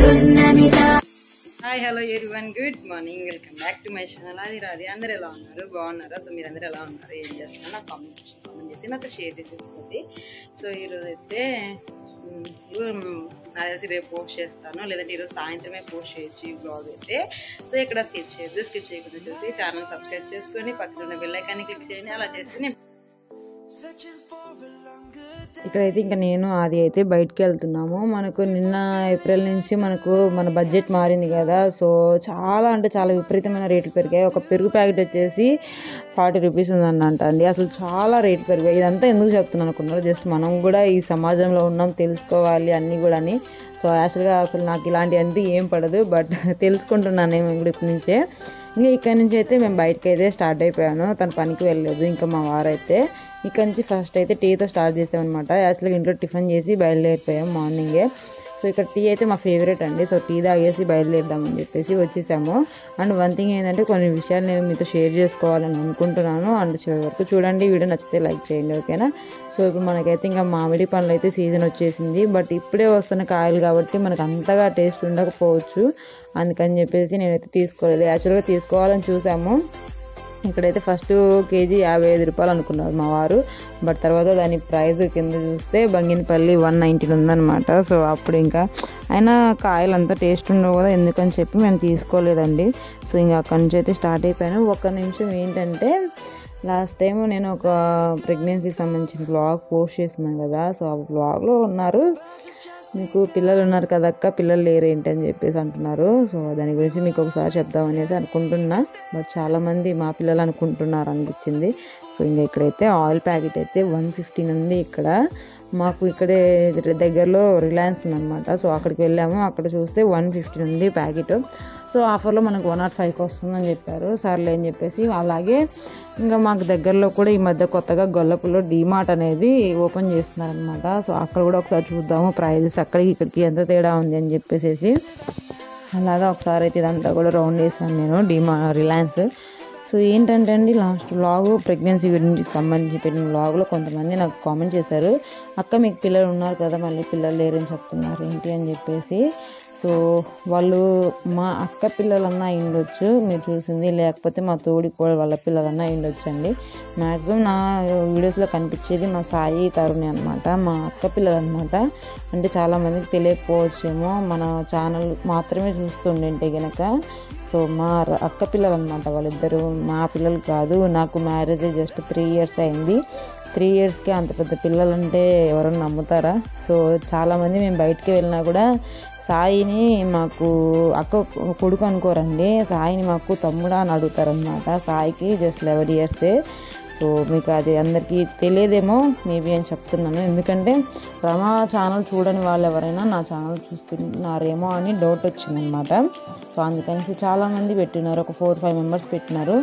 Hi hello everyone, good morning, welcome back to my channel. అది రాది. అందరూ ఎలా ఉన్నారు? బాగున్నారా? సో మీరు అందరూ ఎలా ఉన్నారు, ఏం చేస్తున్నారు నాకు కామెంట్ చేసి నాతో షేర్ చేసేసుకోండి. సో ఈరోజు అయితే నాకు తెలిసి రేపు పోస్ట్ చేస్తాను, లేదంటే ఈరోజు సాయంత్రమే పోస్ట్ చేయొచ్చు ఈ బ్లాగ్ అయితే. సో ఇక్కడ స్కిప్ చేయకుండా చూసి ఛానల్ సబ్స్క్రైబ్ చేసుకొని పక్కన ఉన్న బెల్ ఐకాన్ని క్లిక్ చేయండి. అలా చేస్తే ఇక్కడైతే ఇంకా నేను అది అయితే బయటికి వెళ్తున్నాము. మనకు నిన్న ఏప్రిల్ నుంచి మన బడ్జెట్ మారింది కదా. సో చాలా అంటే చాలా విపరీతమైన రేట్లు పెరిగాయి. ఒక పెరుగు ప్యాకెట్ వచ్చేసి 40 రూపీస్ ఉందంట అండి. అసలు చాలా రేట్లు పెరిగాయి. ఇదంతా ఎందుకు చెప్తున్నాను అనుకున్నారు, జస్ట్ మనం కూడా ఈ సమాజంలో ఉన్నాం, తెలుసుకోవాలి అన్నీ కూడా అని. సో యాక్చువల్గా అసలు నాకు ఇలాంటి అంటే ఏం పడదు, బట్ తెలుసుకుంటున్నాను నేను కూడా ఇప్పటి నుంచే. ఇంకా ఇక్కడ నుంచి అయితే మేము బయటకు అయితే స్టార్ట్ అయిపోయాను. తన పనికి వెళ్ళలేదు. ఇంకా మా వారైతే ఇక్కడ నుంచి ఫస్ట్ అయితే టీతో స్టార్ట్ చేసామన్నమాట. యాక్చువల్గా ఇంట్లో టిఫిన్ చేసి బయలుదేరిపోయాం మార్నింగే. సో ఇక్కడ టీ అయితే మా ఫేవరెట్ అండి. సో టీ తాగేసి బయలుదేరదామని చెప్పేసి వచ్చేసాము. అండ్ వన్ థింగ్ ఏంటంటే కొన్ని విషయాలు నేను మీతో షేర్ చేసుకోవాలని అనుకుంటున్నాను. అండ్ చివరి వరకు చూడండి. వీడియో నచ్చితే లైక్ చేయండి, ఓకేనా. సో ఇప్పుడు మనకైతే ఇంకా మామిడి పండ్లు అయితే సీజన్ వచ్చేసింది. బట్ ఇప్పుడే వస్తున్న కాయలు కాబట్టి మనకు అంతగా టేస్ట్ ఉండకపోవచ్చు. అందుకని చెప్పేసి నేనైతే తీసుకోలేదు. యాక్చువల్గా తీసుకోవాలని చూసాము. ఇక్కడైతే ఫస్ట్ కేజీ 55 రూపాయలు అనుకున్నారు మా వారు. బట్ తర్వాత దాని ప్రైస్ కింద చూస్తే బంగినపల్లి 190 ఉందన్నమాట. సో అప్పుడు ఇంకా అయినా కాయలు అంతా టేస్ట్ ఉండవు కదా, ఎందుకని చెప్పి మేము తీసుకోలేదండి. సో ఇంకా అక్కడి నుంచి అయితే స్టార్ట్ అయిపోయాను. ఒక్క నిమిషం ఏంటంటే, లాస్ట్ టైం నేను ఒక ప్రెగ్నెన్సీకి సంబంధించిన బ్లాగ్ పోస్ట్ చేస్తున్నాను కదా. సో ఆ బ్లాగ్లో ఉన్నారు, మీకు పిల్లలు ఉన్నారు కదక్క, పిల్లలు లేరు ఏంటి అని చెప్పేసి అంటున్నారు. సో దాని గురించి మీకు ఒకసారి చెప్దామనేసి అనుకుంటున్నా. బట్ చాలామంది మా పిల్లలు అనుకుంటున్నారు అనిపించింది. సో ఇంకా ఇక్కడైతే ఆయిల్ ప్యాకెట్ అయితే 115 ఉంది. ఇక్కడ మాకు ఇక్కడే దగ్గరలో రిలయన్స్ ఉందన్నమాట. సో అక్కడికి వెళ్ళాము. అక్కడ చూస్తే 115 ఉంది ప్యాకెట్. సో ఆఫర్లో మనకు 105కి వస్తుందని చెప్పారు. సర్లే అని చెప్పేసి, అలాగే ఇంకా మాకు దగ్గరలో కూడా ఈ మధ్య కొత్తగా గొల్లపుల్లో డీమార్ట్ అనేది ఓపెన్ చేస్తున్నారనమాట. సో అక్కడ కూడా ఒకసారి చూద్దాము ప్రైజెస్ అక్కడికి ఇక్కడికి ఎంత తేడా ఉంది అని చెప్పేసి. అలాగా ఒకసారి అయితే ఇదంతా కూడా రౌండ్ చేశాను నేను రిలయన్స్. సో ఏంటంటే అండి, లాస్ట్ వ్లాగ్ ప్రెగ్నెన్సీ గురించి సంబంధించి పెట్టిన వ్లాగ్లో కొంతమంది నాకు కామెంట్ చేశారు, అక్క మీకు పిల్లలు ఉన్నారు కదా, మళ్ళీ పిల్లలు లేరని చెప్తున్నారు ఏంటి అని చెప్పేసి. సో వాళ్ళు మా అక్క పిల్లలన్నా అయ్యుండొచ్చు మీరు చూసింది, లేకపోతే మా తోడి కూడా వాళ్ళ పిల్లలన్నా అయ్యుండొచ్చు అండి. మ్యాక్సిమం నా వీడియోస్లో కనిపించేది మా సాయి తరుణి అనమాట, మా అక్క పిల్లలు అనమాట. అంటే చాలామందికి తెలియకపోవచ్చేమో, మన ఛానల్ మాత్రమే చూస్తుండే కనుక. సో మా అక్క పిల్లలు అనమాట వాళ్ళిద్దరు, మా పిల్లలు కాదు. నాకు మ్యారేజ్ జస్ట్ 3 ఇయర్స్ అయింది. 3 ఇయర్స్కి అంత పెద్ద పిల్లలంటే ఎవరైనా నమ్ముతారా? సో చాలామంది మేము బయటికి వెళ్ళినా కూడా సాయిని మాకు అక్క కొడుకు అనుకోరండి, సాయిని మాకు తమ్ముడా అని అడుగుతారనమాట. సాయికి జస్ట్ 11 ఇయర్సే. సో మీకు అది అందరికీ తెలియదేమో మేబీ అని చెప్తున్నాను, ఎందుకంటే రమా ఛానల్ చూడని వాళ్ళు ఎవరైనా నా ఛానల్ చూస్తున్నారేమో అని డౌట్ వచ్చిందనమాట. సో అందుకని చాలామంది పెట్టినారు, ఒక 4-5 మెంబర్స్ పెట్టినారు.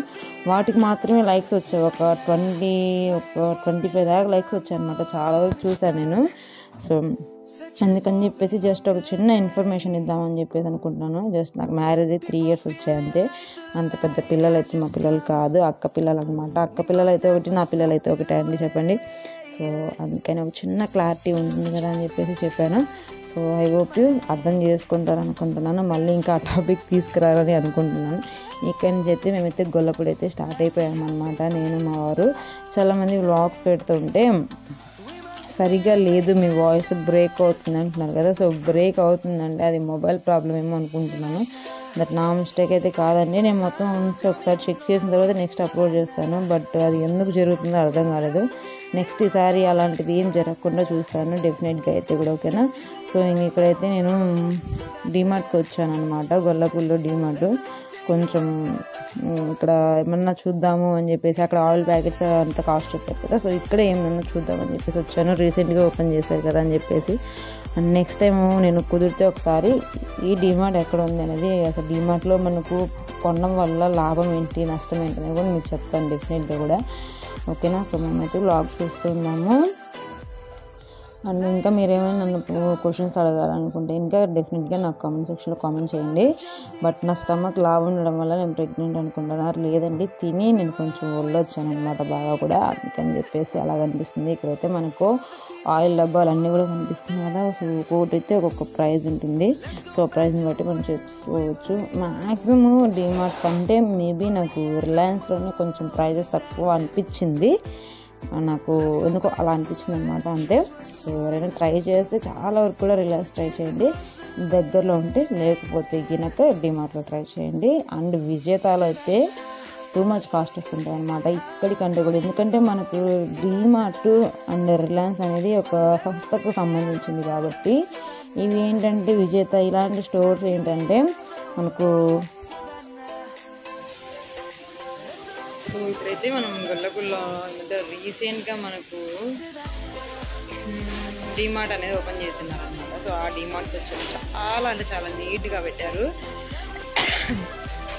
వాటికి మాత్రమే లైక్స్ వచ్చాయి, ఒక 25 దాకా లైక్స్ వచ్చాయి అనమాట. చాలా వరకు చూసాను నేను. సో అందుకని చెప్పేసి జస్ట్ ఒక చిన్న ఇన్ఫర్మేషన్ ఇద్దామని చెప్పేసి అనుకుంటున్నాను. జస్ట్ నాకు మ్యారేజ్ 3 ఇయర్స్ వచ్చాయి అంతే. అంత పెద్ద పిల్లలు అయితే మా పిల్లలు కాదు, అక్క పిల్లలు అనమాట. అక్క పిల్లలు అయితే ఒకటి, నా పిల్లలు అయితే ఒకటే అండి, చెప్పండి. సో అందుకని ఒక చిన్న క్లారిటీ ఉంటుంది కదా అని చెప్పేసి చెప్పాను. సో ఐ హోప్ యూ అర్థం చేసుకుంటారు అనుకుంటున్నాను. మళ్ళీ ఇంకా ఆ టాపిక్ తీసుకురాలని అనుకుంటున్నాను. ఇక్కడి నుంచి అయితే మేమైతే గొల్లపూడి అయితే స్టార్ట్ అయిపోయామన్నమాట, నేను మా వారు. చాలామంది వ్లాగ్స్ పెడుతుంటే సరిగ్గా లేదు, మీ వాయిస్ బ్రేక్ అవుతుంది అంటున్నారు కదా. సో బ్రేక్ అవుతుందంటే అది మొబైల్ ప్రాబ్లం ఏమో అనుకుంటున్నాను. దట్ నా మిస్టేక్ అయితే కాదండి. నేను మొత్తం ఒకసారి చెక్ చేసిన తర్వాత నెక్స్ట్ అప్లోడ్ చేస్తాను. బట్ అది ఎందుకు జరుగుతుందో అర్థం కాలేదు. నెక్స్ట్ ఈసారి అలాంటిది ఏం జరగకుండా చూస్తాను డెఫినెట్గా అయితే కూడా, ఓకేనా. సో ఇక్కడైతే నేను డీమార్ట్కి వచ్చాను అనమాట, గొల్లపూడిలో డీమార్ట్. కొంచెం ఇక్కడ ఏమన్నా చూద్దాము అని చెప్పేసి, అక్కడ ఆయిల్ ప్యాకెట్స్ అంత కాస్ట్ చెప్పారు కదా. సో ఇక్కడ ఏమన్నా చూద్దామని చెప్పేసి వచ్చాను, రీసెంట్గా ఓపెన్ చేశారు కదా అని చెప్పేసి. అండ్ నెక్స్ట్ టైం నేను కుదిరితే ఒకసారి ఈ డీమార్ట్ ఎక్కడ ఉంది అనేది, అసలు డీమార్ట్లో మనకు కొనడం వల్ల లాభం ఏంటి, నష్టం ఏంటి అనేది కూడా మీకు చెప్తాను డెఫినెట్గా కూడా, ఓకేనా. సో మేమైతే వ్లాగ్ చూస్తున్నాము. అండ్ ఇంకా మీరేమైనా నన్ను క్వశ్చన్స్ అడగాలనుకుంటే ఇంకా డెఫినెట్గా నాకు కామెంట్ సెక్షన్లో కామెంట్ చేయండి. బట్ నా స్టమక్ లావు ఉండడం వల్ల నేను ప్రెగ్నెంట్ అనుకుంటున్నారు. లేదండి, తిని నేను కొంచెం ఒళ్ళొచ్చాను అనమాట బాగా కూడా, అందుకని చెప్పేసి అలా కనిపిస్తుంది. ఇక్కడైతే మనకు ఆయిల్ డబ్బాలు అన్నీ కూడా కనిపిస్తున్నాయి కదా. సో ఒక్కొక్కటి అయితే ఒక్కొక్క ప్రైస్ ఉంటుంది. సో ప్రైస్ని బట్టి మనం చేసుకోవచ్చు. మ్యాక్సిమం డిమార్ట్ కంటే మేబీ నాకు రిలయన్స్లోనే కొంచెం ప్రైజెస్ తక్కువ అనిపించింది. నాకు ఎందుకో అలా అనిపించింది అనమాట, అంతే. సో ఎవరైనా ట్రై చేస్తే చాలా వరకు కూడా రిలయన్స్ ట్రై చేయండి దగ్గరలో ఉంటే, లేకపోతే గినక డిమార్ట్లో ట్రై చేయండి. అండ్ విజేతాలో అయితే టూ మచ్ కాస్ట్ వస్తుంటాయి అనమాట ఇక్కడికంటే కూడా. ఎందుకంటే మనకు డిమార్ట్ అండ్ రిలయన్స్ అనేది ఒక సంస్థకు సంబంధించింది కాబట్టి, ఇవి ఏంటంటే విజేత ఇలాంటి స్టోర్స్ ఏంటంటే మనకు. సో ఇప్పుడైతే మనం గొల్లగుల్ల రీసెంట్గా మనకు డిమార్ట్ అనేది ఓపెన్ చేస్తున్నారు అనమాట. సో ఆ డిమార్ట్ వచ్చి చాలా అంటే చాలా నీట్గా పెట్టారు.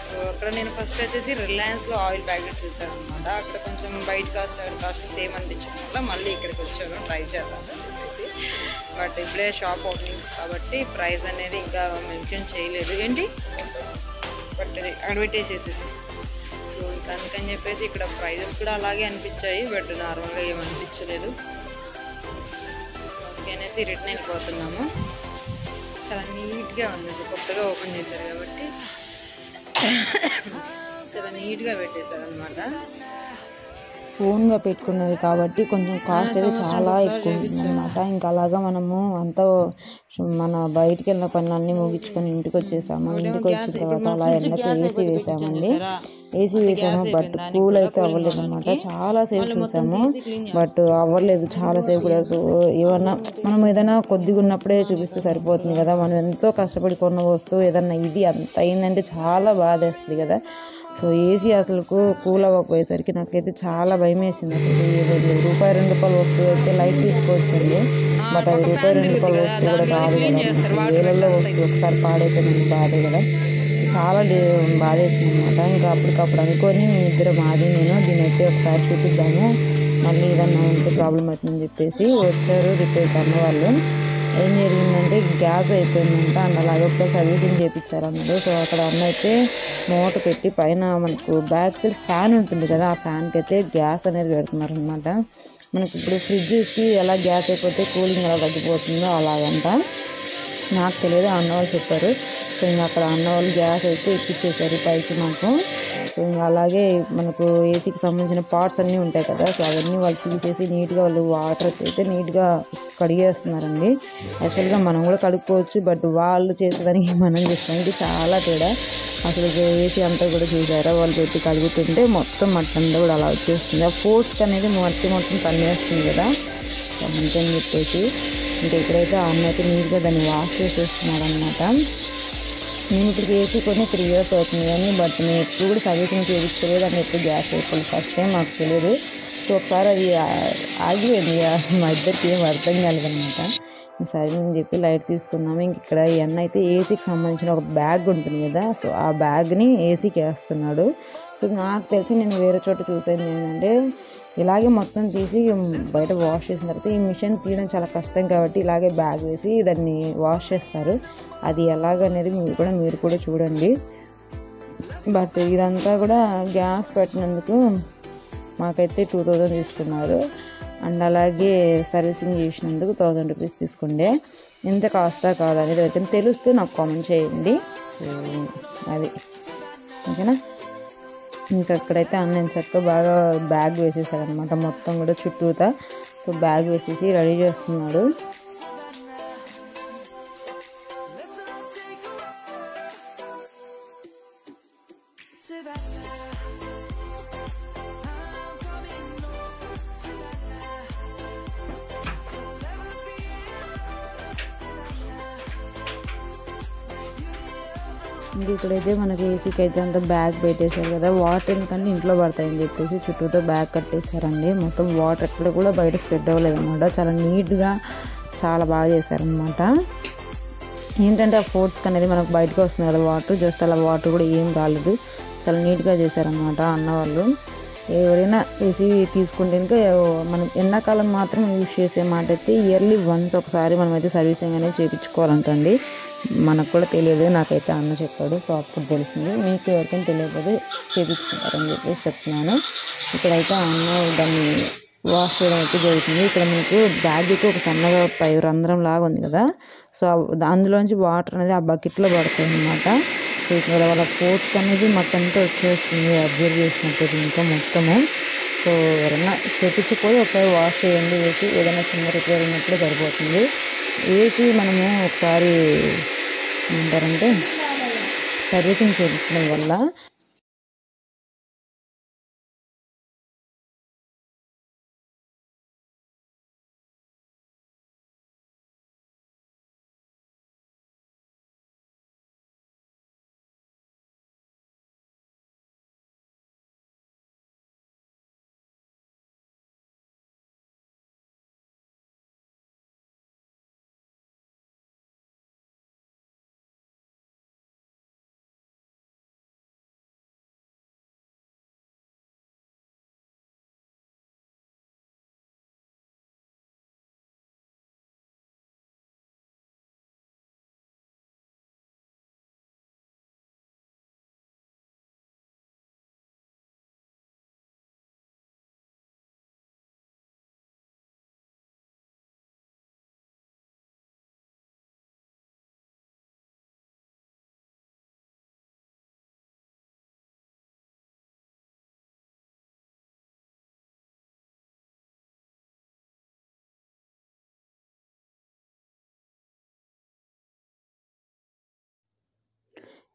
సో అక్కడ నేను ఫస్ట్ వచ్చేసి రిలయన్స్లో ఆయిల్ ప్యాకెట్ చూసాను అనమాట. అక్కడ కొంచెం బయట కాస్ట్ సేమ్ అనిపించడం వల్ల మళ్ళీ ఇక్కడికి వచ్చాను ట్రై చేద్దాం చెప్పేసి. బట్ ఇప్పుడే షాప్ ఓపెనింగ్ కాబట్టి ప్రైస్ అనేది ఇంకా మెన్షన్ చేయలేదు ఏంటి, బట్ అడ్వర్టైజ్ చేసేసి. సో ఇంకా అందుకని చెప్పేసి ఇక్కడ ప్రైజెస్ కూడా అలాగే అనిపించాయి, బట్ నార్మల్గా ఏమనిపించలేదు. ఓకే అనేసి రిటర్న్ వెళ్ళిపోతున్నాము. చాలా నీట్గా ఉంది, కొత్తగా ఓపెన్ చేశారు కాబట్టి చాలా నీట్గా పెట్టేశారు అనమాట. ఓన్గా పెట్టుకున్నది కాబట్టి కొంచెం కాస్ట్ అయితే చాలా ఎక్కువ ఉంటుంది అనమాట. ఇంకా అలాగా మనము అంతా మన బయటికి వెళ్ళిన పనులన్నీ ముగించుకొని ఇంటికి వచ్చేసాము. ఇంటికి వచ్చిన తర్వాత అలా ఎండకు ఏసీ వేసామండి. ఏసీ వేసాము, బట్ కూల్ అయితే అవ్వలేదు అనమాట. చాలాసేపు చూసాము బట్ అవ్వలేదు చాలాసేపు కూడా. సో ఏమన్నా మనం ఏదైనా కొద్దిగా ఉన్నప్పుడే చూపిస్తే సరిపోతుంది కదా. మనం ఎంతో కష్టపడి కొన్న వస్తువు ఏదన్నా ఇది అంత అయిందంటే చాలా బాధ వేస్తుంది కదా. సో ఏసీ అసలు కూల్ అవ్వకపోయేసరికి నాకైతే చాలా భయం వేసింది. అసలు ₹2 వస్తువు అయితే లైట్ తీసుకోవచ్చండి, బట్ అది ₹2 వస్తువు కూడా కాదు కదా. వేలల్లో వస్తువు ఒకసారి పాడైతే నాకు బాధే కదా. చాలా బాధ వేసింది అనమాట. ఇంకా అప్పటికప్పుడు అనుకొని మేమిద్దరం నేను దీనైతే ఒకసారి చూపిద్దాము, మళ్ళీ ఏదన్నా ఉంటే ప్రాబ్లం అవుతుందని చెప్పేసి వచ్చారు రిపేర్ అన్న వాళ్ళు. ఏం జరిగిందంటే గ్యాస్ అయిపోయిందంట, అండ్ అలాగే ఒకసారి సర్వీసింగ్ చేయించారు అన్నారు. సో అక్కడ అన్న అయితే మోటర్ పెట్టి పైన మనకు బ్యాక్ సైడ్ ఫ్యాన్ ఉంటుంది కదా, ఆ ఫ్యాన్కి అయితే గ్యాస్ అనేది పెడుతున్నారు అనమాట. మనకి ఇప్పుడు ఫ్రిడ్జ్కి ఎలా గ్యాస్ అయిపోతే కూలింగ్ ఎలా తగ్గిపోతుందో అలాగంట. నాకు తెలియదు, అన్న వాళ్ళు చెప్పారు. సో ఇంకా అక్కడ అన్న వాళ్ళు గ్యాస్ అయితే ఎక్కిచ్చేసారు పైకి మాకు. సో ఇంకా అలాగే మనకు ఏసీకి సంబంధించిన పార్ట్స్ అన్నీ ఉంటాయి కదా, సో అవన్నీ వాళ్ళు తీసేసి నీట్గా వాళ్ళు వాటర్ అయితే నీట్గా కడిగేస్తున్నారండి. యాక్చువల్గా మనం కూడా కడుక్కోవచ్చు, బట్ వాళ్ళు చేసేదానికి మనం చేసేదానికి చాలా తేడా. అసలు ఏసీ అంతా కూడా చూసారా, వాళ్ళు పెట్టి కడుగుతుంటే మొత్తం మట్టి అంతా కూడా అలా వచ్చేస్తుంది. ఆ ఫోర్స్కి అనేది మొత్తం తన్నేస్తుంది కదా, అందుకని చెప్పేసి ఇంకా ఇక్కడైతే అన్న అయితే నీట్గా దాన్ని వాష్ చేసేస్తున్నాడు అనమాట. నేను ఇప్పుడు ఏసీ కొన్ని 3 years అవుతుంది కానీ, బట్ నేను ఎప్పుడు కూడా సర్వీసింగ్ చేయించలేదు. అని ఎప్పుడు గ్యాస్ అయిపోయింది ఫస్ట్ టైం, మాకు తెలియదు. సో ఒకసారి అది ఆగిపోయింది, మా ఇద్దరికి ఏం అర్థం కాలేదనమాట. సరే అని చెప్పి లైట్ తీసుకున్నాము. ఇంక ఇక్కడ ఈ అన్న అయితే ఏసీకి సంబంధించిన ఒక బ్యాగ్ ఉంటుంది కదా, సో ఆ బ్యాగ్ని ఏసీకి వేస్తున్నాడు. సో నాకు తెలిసి నేను వేరే చోట చూసాను ఏంటంటే, ఇలాగే మొత్తం తీసి బయట వాష్ చేసిన తర్వాత ఈ మిషన్ తీయడం చాలా కష్టం కాబట్టి ఇలాగే బ్యాగ్ వేసి దాన్ని వాష్ చేస్తారు. అది ఎలాగనేది మీరు కూడా చూడండి. బట్ ఇదంతా కూడా గ్యాస్ పెట్టినందుకు మాకైతే 2000 తీసుకున్నారు. అండ్ అలాగే సర్వీసింగ్ చేసినందుకు ₹1000 తీసుకుండే. ఎంత కాస్టా కాదా అనేది అయితే తెలిస్తే నాకు కామెంట్ చేయండి. సో అది ఓకేనా. ఇంకా అక్కడైతే అన్న చక్కగా బాగా బ్యాగ్ వేసేసాడు అనమాట, మొత్తం కూడా చుట్టూతా. సో బ్యాగ్ వేసేసి రెడీ చేస్తున్నాడు. ఇంక ఇక్కడైతే మనకి ఏసీకి అయితే అంతా బ్యాగ్ పెట్టేశారు కదా, వాటర్ ఎందుకంటే ఇంట్లో పడతాయని చెప్పేసి చుట్టూతో బ్యాగ్ కట్టేశారండి. మొత్తం వాటర్ ఎక్కడ కూడా బయట స్ప్రెడ్ అవ్వలేదు అనమాట. చాలా నీట్గా చాలా బాగా చేశారనమాట. ఏంటంటే ఆ ఫోర్స్కి అనేది మనకు బయటకు వస్తుంది కదా వాటర్, జస్ట్ అలా వాటర్ కూడా ఏం రాలేదు, చాలా నీట్గా చేశారనమాట అన్న వాళ్ళు. ఎవరైనా ఏసీ తీసుకుంటే కనుక మనం ఎండాకాలం మాత్రం యూజ్ చేసే మాట అయితే ఇయర్లీ వన్స్ ఒకసారి మనమైతే సర్వీసింగ్ అనేది చేయించుకోవాలంటండి. మనకు కూడా తెలియదు, నాకైతే అన్న చెప్పాడు. సో అప్పుడు తెలిసింది. మీకు ఎవరికైనా తెలియకపోతే చేయించుకుంటారని చెప్పేసి చెప్తున్నాను. ఇక్కడైతే అన్న దాన్ని వాష్ చేయడం అయితే జరుగుతుంది. ఇక్కడ మనకు బ్యాగ్కి ఒక సన్నగా రంధ్రం లాగా ఉంది కదా, సో అందులోంచి వాటర్ అనేది ఆ బకెట్లో పడుతుంది అన్నమాట. సో ఇక్కడ వాళ్ళ పోర్ట్స్ అనేది మొత్తం అంతా వచ్చేస్తుంది, అబ్జర్వ్ చేసినట్టు ఇంకా మొత్తము. సో ఎవరైనా చేపించిపోయి ఒకసారి వాష్ చేయండి. ఏసీ ఏదైనా చిన్న రిపేర్ ఉన్నప్పుడు సరిపోతుంది. ఏసీ మనము ఒకసారి ఏమంటారంటే సర్వీసింగ్ చేయించడం వల్ల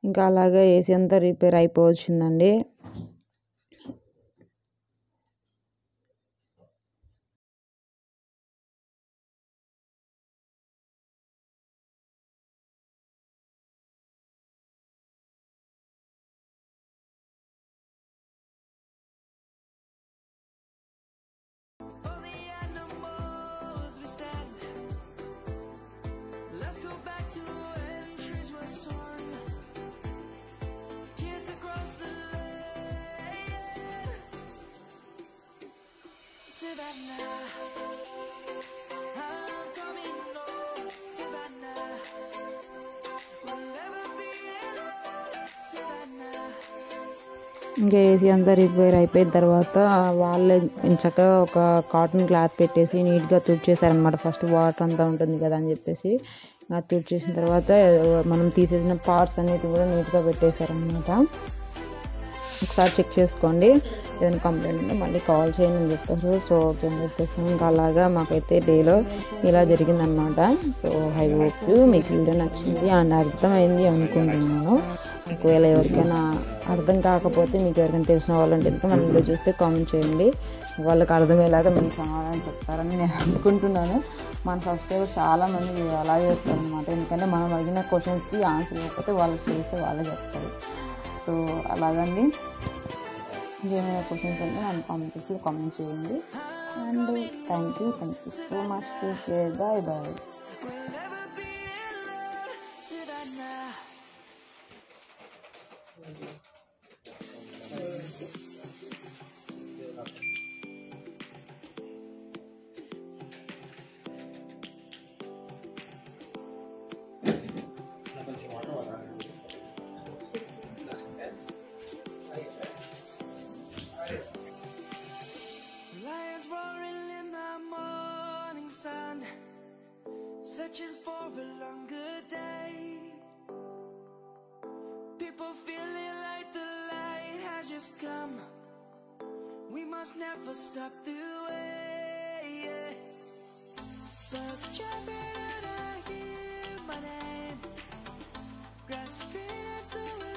ఇంకా అలాగే ఏసీ అంతా రిపేర్ అయిపోవచ్చిందండి. ఇంకా ఏసీ అంతా రిపేర్ అయిపోయిన తర్వాత వాళ్ళే చక్కగా ఒక కాటన్ క్లాత్ పెట్టేసి నీట్గా తుడిచేసారనమాట. ఫస్ట్ వాటర్ అంతా ఉంటుంది కదా అని చెప్పేసి తుడిచేసిన తర్వాత మనం తీసేసిన పార్ట్స్ అన్నిటి కూడా నీట్గా పెట్టేశారనమాట. ఒకసారి చెక్ చేసుకోండి, ఏదైనా కంప్లైంట్ ఉంటే మళ్ళీ కాల్ చేయండి అని చెప్పారు. సో ఓకే అని చెప్పేసి ఇంకా అలాగా మాకైతే డేలో ఇలా జరిగిందనమాట. సో ఐ హోప్ మీకు వీడియో నచ్చింది అండ్ అర్థమైంది అనుకుంటున్నాను. ఒకవేళ ఎవరికైనా అర్థం కాకపోతే మీకు ఎవరికైనా తెలిసిన వాళ్ళు ఉంటే మన వీడియో చూస్తే కామెంట్ చేయండి. వాళ్ళకి అర్థమయ్యేలాగా మేము సమాధానం చెప్తారని నేను అనుకుంటున్నాను. మన సబ్స్క్రైబర్స్ చాలామంది అలా చేస్తారనమాట. ఎందుకంటే మనం అడిగిన క్వశ్చన్స్కి ఆన్సర్ ఇవ్వకపోతే వాళ్ళకి తెలిస్తే వాళ్ళే చెప్తారు. సో అలాగండి, ఇంకేమైనా క్వశ్చన్స్ ఉంటే నన్ను కామెంట్ చేసి కామెంట్ చేయండి. And thank you so much. Take care. Bye bye. Lions roaring in the morning sun, searching for a longer day. People feeling like the light has just come. We must never stop the way. Birds jumping and I hear my name, grasping into